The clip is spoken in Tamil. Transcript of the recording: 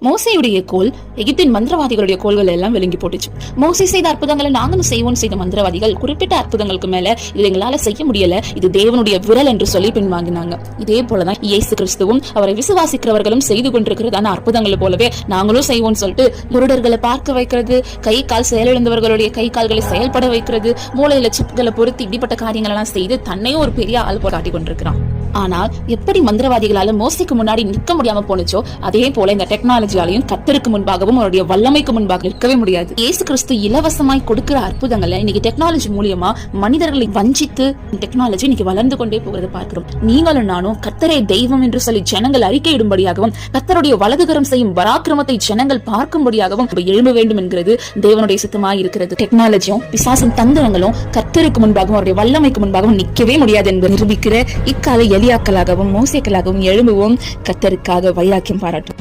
மோசேயுடைய கோல் எகிப்தின் மந்திரவாதிகளுடைய கோள்கள் எல்லாம் விளங்கி போட்டுச்சு. மோசே செய்த அற்புதங்களை நாங்களும் செய்வோம் செய்த மந்திரவாதிகள் குறிப்பிட்ட அற்புதங்களுக்கு மேல இது எங்களால செய்ய முடியல, இது தேவனுடைய விரல் என்று சொல்லி பின்வாங்கினாங்க. இதே போலதான் இயேசு கிறிஸ்துவும் அவரை விசுவாசிக்கிறவர்களும் செய்து கொண்டிருக்கிறதான அற்புதங்களை போலவே நாங்களும் செய்வோம்னு சொல்லிட்டு குருடர்களை பார்க்க வைக்கிறது, கை கால் செயலிழந்தவர்களுடைய கை கால்களை செயல்பட வைக்கிறது, மூளையில சிப்களை பொறுத்து இப்படிப்பட்ட காரியங்கள் எல்லாம் செய்து தன்னையும் ஒரு பெரிய ஆள் போராட்டி கொண்டிருக்கிறான். ஆனால் எப்படி மந்திரவாதிகளால மோசைக்கு முன்னாடி நிற்க முடியாம போனுச்சோ அதே போல இந்த டெக்னாலஜியாலையும் கர்த்தருக்கு முன்பாகவும் அவருடைய வல்லமைக்கு முன்பாக நிற்கவே முடியாது. இயேசு கிறிஸ்து இலவசமாய் கொடுக்கிற அற்புதங்களை இன்னைக்கு டெக்னாலஜி மூலியமா மனிதர்களை வஞ்சித்து டெக்னாலஜி இன்னைக்கு வளர்ந்து கொண்டே போகிறத பார்க்கிறோம். நீங்களும் நானும் கர்த்தரே தெய்வம் என்று சொல்லி ஜனங்கள் அறிக்கையிடும்படியாகவும் கர்த்தருடைய வலதுகரம் செய்யும் பராக்கிரமத்தை ஜனங்கள் பார்க்கும்படியாகவும் எழும்ப வேண்டும் என்கிறது தேவனுடைய சித்தமாய் இருக்கிறது. டெக்னாலஜியும் பிசாசின் தந்திரங்களும் கர்த்தருக்கு முன்பாகவும் அவருடைய வல்லமைக்கு முன்பாகவும் நிற்கவே முடியாது என்பதை நிரூபிக்கிற இக்கால எலியாக்களாகவும் மோசேக்களாகவும் எழும்புவோம். கர்த்தருக்காக வைராக்கியம் பாராட்டும்.